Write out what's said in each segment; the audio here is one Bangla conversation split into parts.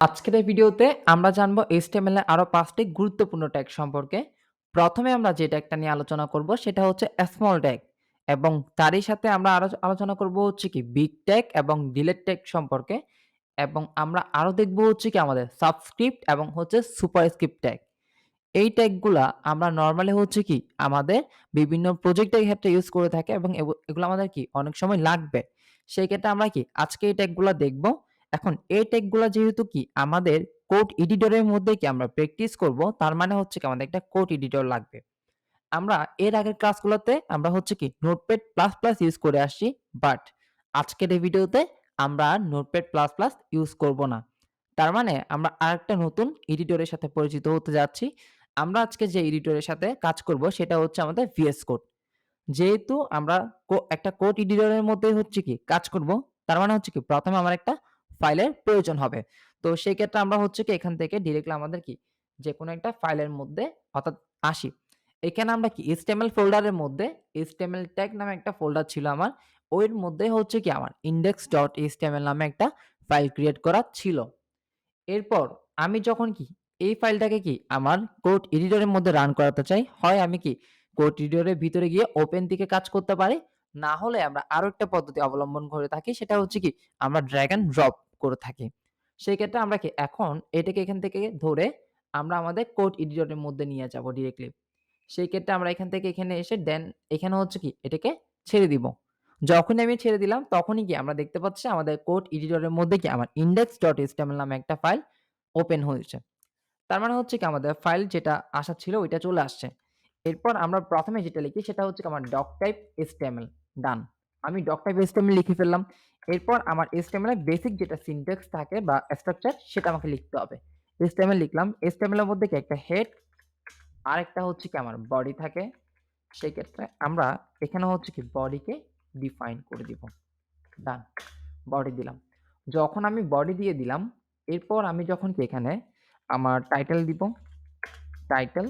আজকের এই ভিডিওতে আমরা জানবো HTML এর আরো ৫ টি গুরুত্বপূর্ণ ট্যাগ সম্পর্কে। প্রথমে আমরা যে ট্যাগটা নিয়ে আলোচনা করব সেটা হচ্ছে স্মল ট্যাগ এবং তারই সাথে আমরা আরো আলোচনা করব হচ্ছে কি বিগ ট্যাগ এবং ডিলেট ট্যাগ সম্পর্কে এবং আমরা আরো দেখব হচ্ছে কি আমাদের সাবস্ক্রিপ্ট এবং হচ্ছে সুপারস্ক্রিপ্ট ট্যাগ। এই ট্যাগগুলা আমরা নরমালি হচ্ছে কি আমাদের বিভিন্ন প্রজেক্টের ক্ষেত্রে ইউজ করে থাকি এবং এগুলো আমাদের কি অনেক সময় লাগবে। সেই ক্ষেত্রে আমরা কি আজকে এই ট্যাগগুলা দেখব। এখন এই ট্যাগগুলা যেহেতু কি আমাদের কোড এডিটরের মধ্যে কি আমরা প্র্যাকটিস করব, তার মানে হচ্ছে কি আমাদের একটা কোড এডিটর লাগবে। আমরা এর আগের ক্লাসগুলোতে আমরা হচ্ছে কি নোটপ্যাড প্লাস প্লাস ইউজ করে আসছি। বাট আজকের এই ভিডিওতে আমরা আর নোটপ্যাড প্লাস প্লাস ইউজ করব না। তার মানে আমরা আরেকটা নতুন এডিটরের সাথে পরিচিত হতে যাচ্ছি। আমরা আজকে যে এডিটরের সাথে কাজ করব সেটা হচ্ছে আমাদের VS কোড। যেহেতু আমরা একটা কোড এডিটরের মধ্যে হচ্ছে কি কাজ করব, তার মানে হচ্ছে কি প্রথমে আমার একটা ফাইলের প্রয়োজন হবে। তো সেই ক্ষেত্রে আমরা হচ্ছে কি এখান থেকে ডিরেক্টলি আমাদের কি যেকোনো একটা ফাইলের মধ্যে অর্থাৎ আসি। এখানে আমরা কি HTML ফোল্ডারের মধ্যে HTML ট্যাগ নামে একটা ফোল্ডার ছিল আমার। ওইর মধ্যে হচ্ছে কি আমার index.html নামে একটা ফাইল ক্রিয়েট করা ছিল। এরপর আমি যখন কি এই ফাইলটাকে কি আমার কোড এডিটরের মধ্যে রান করাতে চাই, হয় আমি কি কোড এডিটরের ভিতরে গিয়ে ওপেন থেকে কাজ করতে পারি। না হলে আমরা আরো একটা পদ্ধতি অবলম্বন করে থাকি, সেটা হচ্ছে কি আমরা ড্র্যাগ অ্যান্ড ড্রপ করে থাকি। সেই ক্ষেত্রে আমরা কি এখন এটাকে এখান থেকে ধরে আমরা আমাদের কোড এডিটরের মধ্যে নিয়ে যাব ডিরেক্টলি। সেই ক্ষেত্রে আমরা এখান থেকে এখানে এসে দেন এখানে হচ্ছে কি এটাকে ছেড়ে দিব। যখনই আমি ছেড়ে দিলাম তখনই কি আমরা দেখতে পাচ্ছি আমাদের কোড এডিটরের মধ্যে কি আমার index.html নামে একটা ফাইল ওপেন হয়েছে। তার মানে হচ্ছে কি আমাদের ফাইল যেটা আসার ছিল ওইটা চলে আসছে। এরপর আমরা ১ম এ যেটা লিখি সেটা হচ্ছে কি আমার ডক টাইপ HTML ডান। আমি ডক টাইপ HTML লিখে ফেললাম। এরপর আমার HTML এর বেসিক যেটা সিনট্যাক্স থাকে বা স্ট্রাকচার সেটা আমাকে লিখতে হবে। HTML লিখলাম। HTML এর মধ্যে কি একটা হেড আরেকটা হচ্ছে কি আমার বডি থাকে। সেই ক্ষেত্রে আমরা এখানে হচ্ছে কি বডিকে ডিফাইন করে দিব। ডান। বডি দিলাম। যখন আমি বডি দিয়ে দিলাম, এরপর আমি যখন কি এখানে আমার টাইটেল দিব। টাইটেল,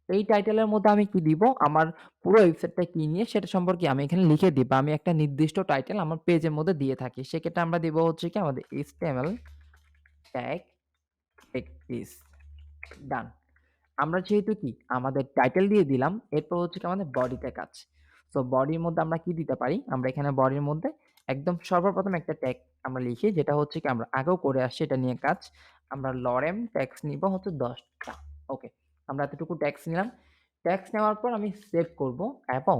এই টাইটেলের মধ্যে আমি কি দিব? আমার পুরো ওয়েবসাইটটা কি নিয়ে সেটা সম্পর্কে আমি এখানে লিখে দিব। আমি একটা নির্দিষ্ট টাইটেল আমার পেজের মধ্যে দিয়ে থাকি। সেক্ষেত্রে আমরা দিব হচ্ছে কি আমাদের HTML ট্যাগ প্র্যাকটিস। ডান। আমরা যেহেতু কি আমাদের টাইটেল দিয়ে দিলাম, এরপর হচ্ছে কি আমাদের বডিতে কাজ। সো বডির মধ্যে আমরা কি দিতে পারি? আমরা এখানে বডির মধ্যে একদম সর্বপ্রথম একটা ট্যাগ আমরা লিখি, যেটা হচ্ছে কি আমরা আগেও করে আসছি এটা নিয়ে কাজ। আমরা লরেম ট্যাগস নিব হচ্ছে ১০ টা। ওকে। আমরা এতটুকু ট্যাগস নিলাম। ট্যাগস নেওয়ার পর আমি সেভ করব এবং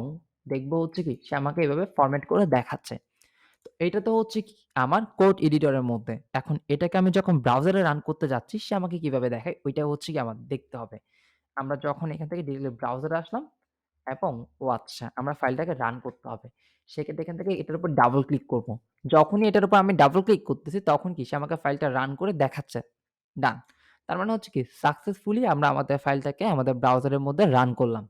দেখব হচ্ছে কি সে আমাকে এভাবে ফরম্যাট করে দেখাচ্ছে। তো এইটা তো হচ্ছে কি আমার কোড এডিটরের মধ্যে। এখন এটাকে আমি যখন ব্রাউজারে রান করতে যাচ্ছি সে আমাকে কিভাবে দেখায় ওইটা হচ্ছে কি আমার দেখতে হবে। আমরা যখন এখান থেকে ডিরেক্টলি ব্রাউজারে আসলাম এবং ও আচ্ছা আমরা ফাইলটাকে রান করতে হবে। সেক্ষেত্রে এখান থেকে এটার উপর ডাবল ক্লিক করব। যখনই এটার উপর আমি ডাবল ক্লিক করতেছি তখন কি সে আমাকে ফাইলটা রান করে দেখাচ্ছে। ডান। তার মানে হচ্ছে কি সাকসেসফুলি আমরা আমাদের ফাইলটাকে আমাদের ব্রাউজারের মধ্যে রান করলাম।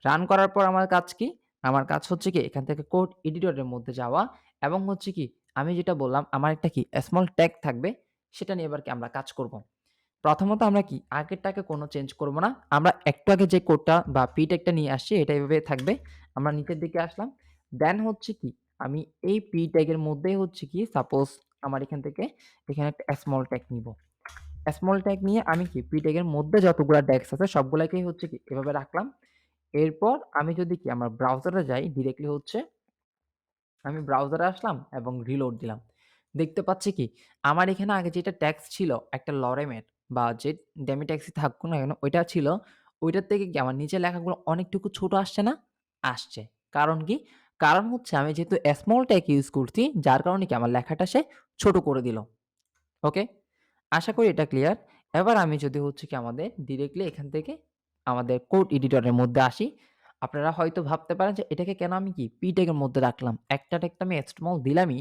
রান করার পর আমার কাজ কি? আমার কাজ হচ্ছে কি এখান থেকে কোড এডিটরের মধ্যে যাওয়া এবং হচ্ছে কি আমি যেটা বললাম আমার একটা কি স্মল ট্যাগ থাকবে সেটা নিয়ে এবার কি আমরা কাজ করব। প্রথমত আমরা কি আগেরটাকে কোনো চেঞ্জ করব না। আমরা একটু আগে যে কোডটা বা p-ট্যাগটা নিয়ে আসছি এটা এভাবে থাকবে। আমরা নিচের দিকে আসলাম। দেন হচ্ছে কি আমি এই p-ট্যাগের মধ্যেই হচ্ছে কি সাপোজ আমার এখান থেকে এখানে একটা স্মল ট্যাগ নিব। স্মল ট্যাগ নিয়ে আমি কি p-ট্যাগের মধ্যে যতগুলা ট্যাগস আছে সবগুলাকেই হচ্ছে কি এভাবে রাখলাম। এরপর আমি যদি কি আমার ব্রাউজারে যাই ডিরেক্টলি হচ্ছে আমি ব্রাউজারে আসলাম এবং রিলোড দিলাম। দেখতে পাচ্ছি কি আমার এখানে আগে যেটা ট্যাক্স ছিল একটা লরেমের বা যে ডেমি ট্যাক্সই থাকুক না কেন ওইটা ছিল, ওইটার থেকে কি আমার নিচের লেখাগুলো অনেকটুকু ছোট আসছে না? আসছে। কারণ কি? কারণ হচ্ছে আমি যেহেতু স্মল ট্যাগ ইউজ করছি যার কারণে কি আমার লেখাটা সে ছোট করে দিল। ওকে? আশা করি এটা ক্লিয়ার। এবার আমি যদি হচ্ছে কি আমাদের ডিরেক্টলি এখান থেকে আমাদের কোড এডিটরের মধ্যে আসি। আপনারা হয়তো ভাবতে পারেন যে এটাকে কেন আমি কি p ট্যাগ এর মধ্যে রাখলাম। একটা ট্যাগ তো আমি HTML দিলামই,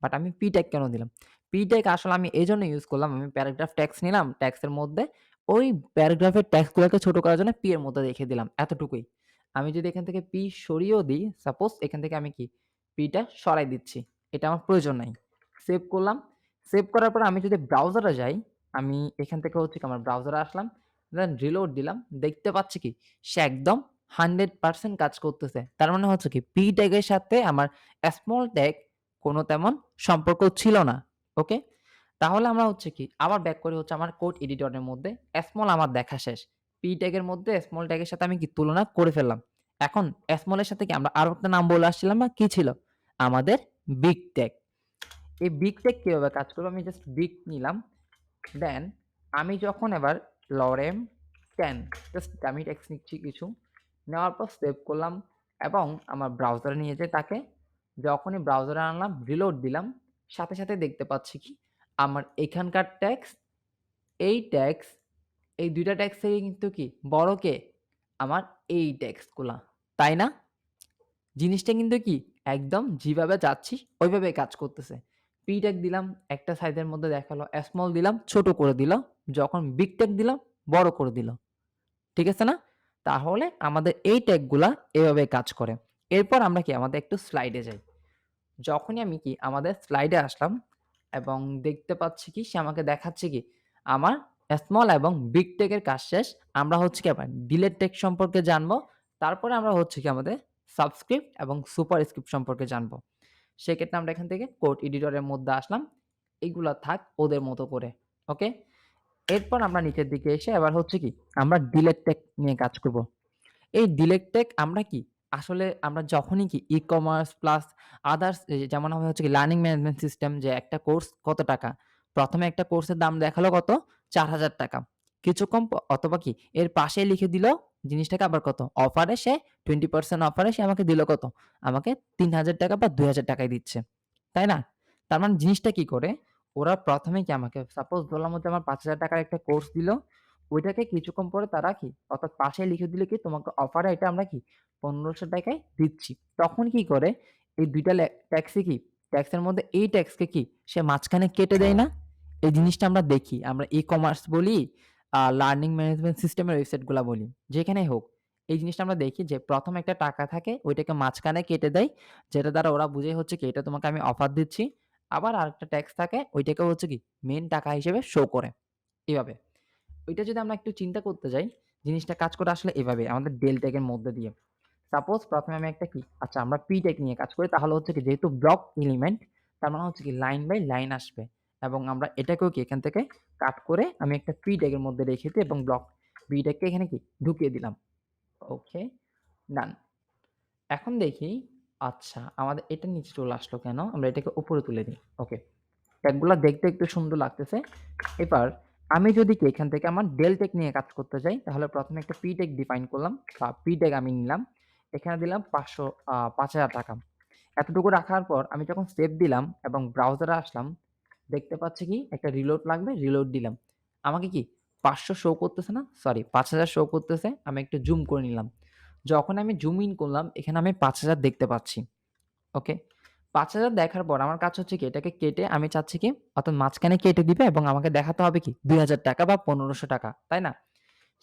বাট আমি p ট্যাগ কেন দিলাম? p ট্যাগ আসলে আমি এজন্য ইউজ করলাম। আমি প্যারাগ্রাফ ট্যাগস নিলাম, ট্যাগস এর মধ্যে ওই প্যারাগ্রাফের ট্যাগস গুলোকে ছোট করার জন্য p এর মধ্যে রেখে দিলাম। এতটুকুই। আমি যদি এখান থেকে p সরিয়েও দিই, সাপোজ এখান থেকে আমি কি p টা সরাই দিচ্ছি। এটা আমার প্রয়োজন নাই। সেভ করলাম। সেভ করার পর আমি যদি ব্রাউজারে যাই, আমি এখান থেকে হচ্ছে কি আমার ব্রাউজারে আসলাম। দেন রিলোড দিলাম। দেখতে পাচ্ছি কি সে একদম 100% কাজ করতেছে। তার মানে হচ্ছে কি p ট্যাগ এর সাথে আমার স্মল ট্যাগ কোনো তেমন সম্পর্ক ছিল না। ওকে? তাহলে আমরা হচ্ছে কি আবার ব্যাক করি হচ্ছে আমার কোড এডিটরের মধ্যে। স্মল আমার দেখা শেষ। পি ট্যাগের মধ্যে স্মল ট্যাগের সাথে আমি কি তুলনা করে ফেললাম। এখন স্মলের সাথে কি আমরা আরো একটা নাম বলে আসছিলাম না? কি ছিল? আমাদের বিগ ট্যাগ। এই বিগ ট্যাগ কিভাবে কাজ করবে? আমি জাস্ট বিগ নিলাম। দেন আমি যখন এবার লরেম 10 জাস্ট ডামি টেক্সট নিচ্ছি কিছু। নেওয়ার পর সেভ করলাম এবং আমার ব্রাউজারে নিয়ে যাই তাকে। যখনই ব্রাউজারে আনলাম, রিলোড দিলাম, সাথে, সাথে দেখতে পাচ্ছি কি আমার এখানকার টেক্সট, এই টেক্সট, এই ২ টা টেক্সট থেকে কিন্তু কি বড় কে? আমার এই টেক্সটগুলা। তাই না? জিনিসটা কিন্তু কি একদম যেভাবে চাচ্ছি ওইভাবেই কাজ করতেছে। পি ট্যাগ দিলাম, একটা সাইজের মধ্যে দেখালো। স্মল দিলাম, ছোট করে দিল। যখন বিগ ট্যাগ দিলাম, বড় করে দিল। ঠিক আছে না? তাহলে আমাদের এই ট্যাগগুলা এভাবে কাজ করে। এরপর আমরা কি আমাদের একটু স্লাইডে যাই। যখনই আমি কি আমাদের স্লাইডে আসলাম এবং দেখতে পাচ্ছি কি সে আমাকে দেখাচ্ছে কি আমার স্মল এবং বিগ টেক এর কাজ শেষ। আমরা হচ্ছে কি আবার ডিলেট টেক সম্পর্কে জানবো। তারপরে আমরা হচ্ছে কি আমাদের সাবস্ক্রিপ্ট এবং সুপারস্ক্রিপ্ট সম্পর্কে জানবো। সেক্ষেত্রে আমরা এখান থেকে কোড এডিটরের মধ্যে আসলাম। এগুলা থাক ওদের মতো করে। ওকে? এরপর আমরা নিচের দিকে এসে এবার হচ্ছে কি আমরা ডিলেট টেক নিয়ে কাজ করব। এই ডিলেট টেক আমরা কি আসলে আমরা যখনই কি ই-কমার্স প্লাস আদার্স যেমন আমরা হচ্ছে কি লার্নিং ম্যানেজমেন্ট সিস্টেম যে একটা কোর্স কত টাকা? ১ম এ একটা কোর্সের দাম দেখালো কত? ৳৪,০০০ কিছুক্ষণ অথবা কি এর পাশেই লিখে দিল জিনিসটাকে আবার কত? অফারে সে 20% অফারে সে আমাকে দিল কত? আমাকে ৳৩,০০০ বা ৳২,০০০ য় দিচ্ছে। তাই না? তার মানে জিনিসটা কি করে? ওরা ১ম এ কি আমাকে সাপোজ ধরলাম হচ্ছে আমার ৳৫,০০০ র একটা কোর্স দিল। ওইটাকে কিছুক্ষণ পরে তারা কি অর্থাৎ পাশে লিখে দিলে কি তোমাকে অফারে এটা আমরা কি ৳১৫০০ য় দিচ্ছি। তখন কি করে এই ২ টা ট্যাক্সই কি ট্যাক্সের মধ্যে এই ট্যাক্সকে কি সে মাঝখানে কেটে দেয় না? এই জিনিসটা আমরা দেখি। আমরা ই-কমার্স বলি, লার্নিং ম্যানেজমেন্ট সিস্টেমের ওয়েবসাইট গুলা বলি। যেখানেই হোক। এই জিনিসটা আমরা দেখি যে ১ম একটা টাকা থাকে ওইটাকে মাঝখানে কেটে দেয়। যেটা দ্বারা ওরা বুঝে হচ্ছে কি এটা তোমাকে আমি অফার দিচ্ছি। আবার আরেকটা ট্যাক্স থাকে ওইটাকে হচ্ছে কি মেইন টাকা হিসেবে শো করে। এভাবে। ওইটা যদি আমরা একটু চিন্তা করতে যাই, জিনিসটা কাজ করে আসলে এভাবে আমাদের ডেল ট্যাগ এর মধ্যে দিয়ে। সাপোজ ১ম এ আমি একটা কি আচ্ছা আমরা পি ট্যাগ নিয়ে কাজ করি তাহলে হচ্ছে কি যেহেতু ব্লক এলিমেন্ট তার মানে হচ্ছে কি লাইন বাই লাইন আসবে এবং আমরা এটাকেও কি এখান থেকে কাট করে আমি একটা পি ট্যাগ এর মধ্যে রেখে দিই এবং ব্লক পি ট্যাগকে এখানে কি ঢুকিয়ে দিলাম। ওকে, ডান। এখন দেখি আচ্ছা আমাদের এটা নিচে চলে আসলো কেন? আমরা এটাকে উপরে তুলে দিই। ওকে। ট্যাগগুলা দেখতে একটু সুন্দর লাগতেছে। এবার আমি যদি কি এখান থেকে আমার ডেল ট্যাগ নিয়ে কাজ করতে যাই, তাহলে ১ম এ একটা পি ট্যাগ ডিফাইন করলাম বা পি ট্যাগ আমি নিলাম। এখানে দিলাম ৫০০ ৳৫,০০০ এতটুকু রাখার পর আমি যখন সেভ দিলাম এবং ব্রাউজারে আসলাম, দেখতে পাচ্ছি কি একটা রিলোড লাগবে, রিলোড দিলাম। আমাকে কি ৫০০ শো করতেছে না? সরি ৫,০০০ শো করতেছে। আমি একটু জুম করে নিলাম। যখন আমি জুম ইন করলাম, এখানে আমি ৫,০০০ দেখতে পাচ্ছি। ওকে। ৫,০০০ দেখার পর আমার কাজ হচ্ছে কি এটাকে কেটে আমি চাচ্ছি কি অর্থাৎ মাঝখানে কেটে দিবে এবং আমাকে দেখাতে হবে কি ৳২,০০০ বা ৳১৫০০ তাই না?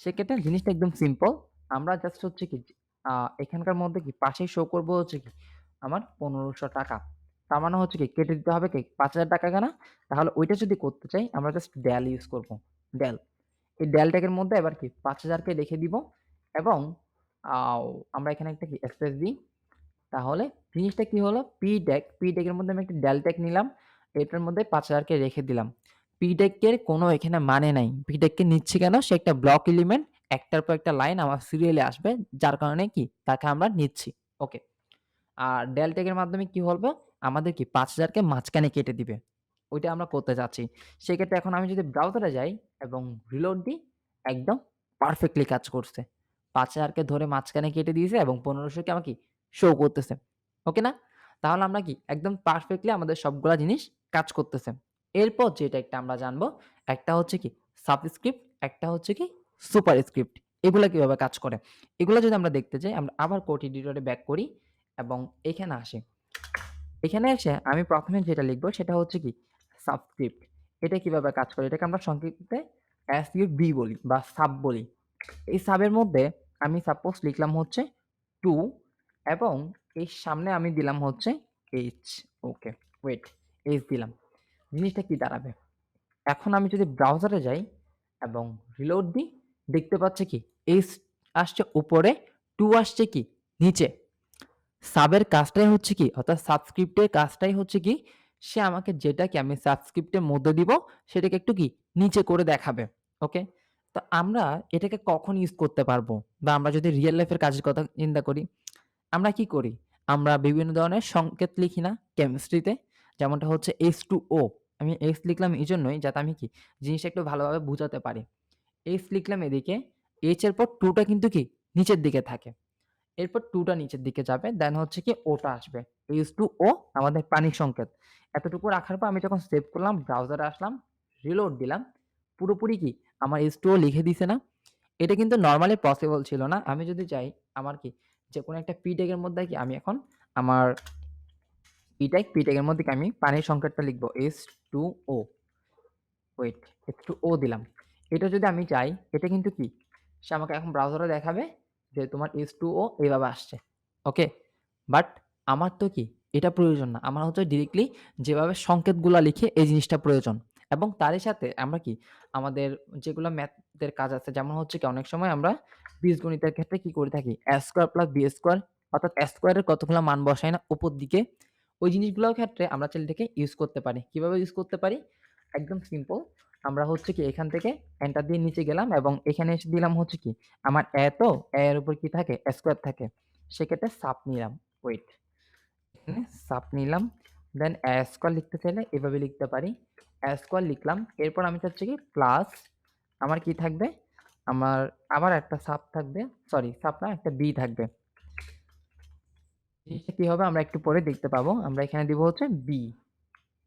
সেক্ষেত্রে জিনিসটা একদম সিম্পল। আমরা জাস্ট হচ্ছে কি আ এখানকার মধ্যে কি পাশেই শো করব হচ্ছে কি আমার ৳১৫০০ তার মানে হচ্ছে কি কেটে দিতে হবে কি ৳৫,০০০ না? তাহলে ওইটা যদি করতে চাই আমরা জাস্ট ডেল ইউজ করব। ডেল। এই ডেল ট্যাগের মধ্যে এবার কি ৫,০০০ কে রেখে দিব এবং আও আমরা এখানে একটা কি স্পেস দিই তাহলে জিনিসটা কি হলো? পি ট্যাগ এর মধ্যে আমি একটা ডেল ট্যাগ নিলাম। এটার মধ্যে ৫,০০০ কে রেখে দিলাম। পি ট্যাগ এর কোনো এখানে মানে নাই। পি ট্যাগ কে নিচ্ছি কেন? সে একটা ব্লক এলিমেন্ট একটার পর একটা লাইন আমার সিরিয়ালে আসবে। যার কারণে কি তাকে আমরা নিচ্ছি। ওকে। আর ডেল ট্যাগ এর মাধ্যমে কি হবে? আমাদের কি ৫,০০০ কে মাঝখানে কেটে দিবে। ওইটা আমরা করতে চাচ্ছি। সেক্ষেত্রে এখন আমি যদি ব্রাউজারে যাই এবং রিলোড দিই, একদম পারফেক্টলি কাজ করছে। ৫,০০০ কে ধরে মাঝখানে কেটে দিয়েছে এবং ১৫০০ কে আমাকে শো করতেছে। ওকে না? তাহলে আমরা কি একদম পারফেক্টলি আমাদের সবগুলা জিনিস কাজ করতেছে। এরপর যেটা একটা আমরা জানবো, একটা হচ্ছে কি সাবস্ক্রিপ্ট, একটা হচ্ছে কি সুপারস্ক্রিপ্ট। এগুলা কিভাবে কাজ করে? এগুলা যদি আমরা দেখতে যাই, আমরা আবার কোড এডিটরে ব্যাক করি এবং এখানে আসি। এখানে এসে আমি ১ম এ যেটা লিখব সেটা হচ্ছে কি সাবস্ক্রিপ্ট। এটা কিভাবে কাজ করে? এটাকে আমরা সংক্ষিপ্তে SUB বলি বা সাব বলি। এই সাবের মধ্যে আমি সাপোজ লিখলাম হচ্ছে 2 এবং এর সামনে আমি দিলাম হচ্ছে H ওকে ওয়েট H দিলাম। জিনিসটা কি দাঁড়াবে? এখন আমি যদি ব্রাউজারে যাই এবং রিলোড দিই, দেখতে পাচ্ছি কি H আসছে উপরে, 2 আসছে কি নিচে। সাবের কাজটাই হচ্ছে কি অর্থাৎ সাবস্ক্রিপ্টের কাজটাই হচ্ছে কি সে আমাকে যেটাকে আমি সাবস্ক্রিপ্টের মধ্যে দিব সেটাকে একটু কি নিচে করে দেখাবে। ওকে? তো আমরা এটাকে কখন ইউজ করতে পারবো? বা আমরা যদি রিয়াল লাইফ এর কাজের কথা চিন্তা করি, আমরা কি করি? আমরা বিভিন্ন ধরনের সংকেত লিখি না কেমিস্ট্রিতে? যেমনটা হচ্ছে H2O আমি H লিখলাম এজন্যই যাতে আমি কি জিনিসটা একটু ভালোভাবে বুঝাতে পারি। H লিখলাম এদিকে, H এর পর 2 টা কিন্তু কি নিচের দিকে থাকে। এরপর 2 টা নিচের দিকে যাবে। দেন হচ্ছে কি O টা আসবে। H2O আমাদের পানির সংকেত। এতটুকু রাখার পর আমি যখন সেভ করলাম, ব্রাউজারে আসলাম, রিলোড দিলাম। পুরোপুরি কি আমার H2O লিখে দিছে না? এটা কিন্তু নরমালি পসিবল ছিল না। আমি যদি চাই আমার কি যেকোনো একটা p ট্যাগ এর মধ্যে কি আমি এখন আমার p ট্যাগ এর মধ্যে কি আমি পানির সংকেতটা লিখব H2O ওয়েট H2O দিলাম। এটা যদি আমি চাই এটা কিন্তু কি সে আমাকে এখন ব্রাউজারে দেখাবে যে তোমার H2O এভাবে আসছে। ওকে? বাট আমার তো কি এটা প্রয়োজন না। আমার হচ্ছে ডিরেক্টলি যেভাবে সংকেতগুলা লিখে এই জিনিসটা প্রয়োজন। এবং তারই সাথে আমরা কি আমাদের যেগুলা ম্যাথের কাজ আছে যেমন হচ্ছে কি অনেক সময় আমরা বীজগণিতের ক্ষেত্রে কি করে থাকি a square plus b square অর্থাৎ a স্কয়ারের কতগুলা মান বসাই না উপর দিকে। ওই জিনিসগুলোর ক্ষেত্রে আমরা চাইলে এটাকে ইউজ করতে পারি। কিভাবে ইউজ করতে পারি? একদম সিম্পল। আমরা হচ্ছে কি এখান থেকে এন্টার দিয়ে নিচে গেলাম এবং এখানে এসে দিলাম হচ্ছে কি আমার a তো a এর উপর কি থাকে a স্কয়ার থাকে। সেক্ষেত্রে সাব নিলাম। ওয়েট এখানে সাব নিলাম। দেন a স্কয়ার লিখতে চাইলে এভাবে লিখতে পারি। a স্কয়ার লিখলাম। এরপর আমি চাচ্ছি কি প্লাস আমার কি থাকবে? আমার আবার একটা সাব থাকবে। সরি সাব না একটা b থাকবে। জিনিসটা কি হবে আমরা একটু পরে দেখতে পাবো। আমরা এখানে দিব হচ্ছে b।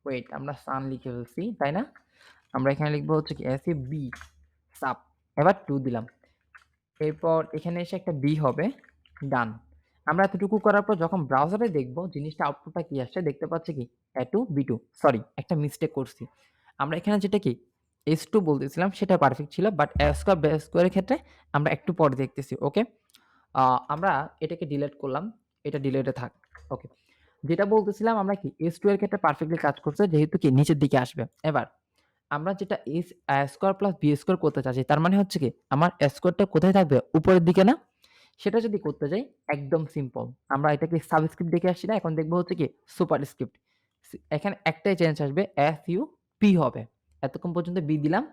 ওয়েট আমরা সান লিখে ফেলছি, তাই না? আমরা এখানে লিখবো হচ্ছে কি এসি বি সাব। এবার 2 দিলাম। এরপর এখানে এসে একটা বি হবে। ডান। আমরা এতটুকু করার পর যখন ব্রাউজারে দেখব জিনিসটা আউটপুটটা কি আসছে দেখতে পাচ্ছি কি A2 B2 সরি একটা মিস্টেক করছি। আমরা এখানে যেটা কি S2 বলতেছিলাম সেটা পারফেক্ট ছিল but A square B square এর ক্ষেত্রে আমরা একটু পরে দেখতেছি। ওকে? আমরা এটাকে ডিলিট করলাম। এটা ডিলিটে থাক। ওকে। যেটা বলতেছিলাম আমরা কি S2 এর ক্ষেত্রে পারফেক্টলি কাজ করছে যেহেতু কি নিচের দিকে আসবে। এবার আমরা যেটা a square plus b square করতে চাচ্ছি তার মানে হচ্ছে কি আমার a স্কয়ারটা কোথায় থাকবে? উপরের দিকে না? সেটা যদি করতে যাই একদম সিম্পল। আমরা এটাকে সাবস্ক্রিপ্ট দেখে আসছি না? এখন দেখব হচ্ছে কি সুপারস্ক্রিপ্ট। এখানে একটাই চেঞ্জ আসবে SUP হবে। এতক্ষণ পর্যন্ত B দিলাম।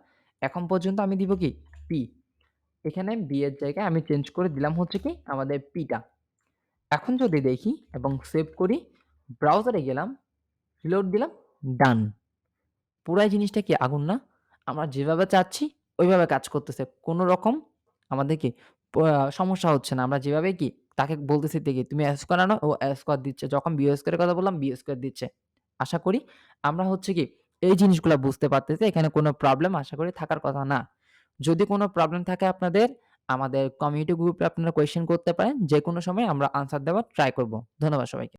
এখন পর্যন্ত আমি দিব কি P। এখানে B এর জায়গায় আমি চেঞ্জ করে দিলাম হচ্ছে কি আমাদের P টা। এখন যদি দেখি এবং সেভ করি, ব্রাউজারে গেলাম, রিলোড দিলাম, ডান। পুরাই জিনিসটা কি আগুন না? আমরা যেভাবে চাচ্ছি ওইভাবে কাজ করতেছে। কোন রকম আমাদের কি সমস্যা হচ্ছে না। আমরা যেভাবে কি তাকে বলতেছি দেখি, "তুমি A স্কয়ার আনো" ও A স্কয়ার দিচ্ছে। যখন B স্কয়ার এর কথা বললাম, B স্কয়ার দিচ্ছে। আশা করি আমরা হচ্ছে কি এই জিনিসগুলা বুঝতে পারতেছি। এখানে কোনো প্রবলেম আশা করি থাকার কথা না। যদি কোনো প্রবলেম থাকে আপনাদের, আমাদের কমিউনিটি গ্রুপে আপনারা কোয়েশ্চেন করতে পারেন। যেকোনো সময় আমরা আনসার দেওয়ার ট্রাই করব। ধন্যবাদ সবাইকে।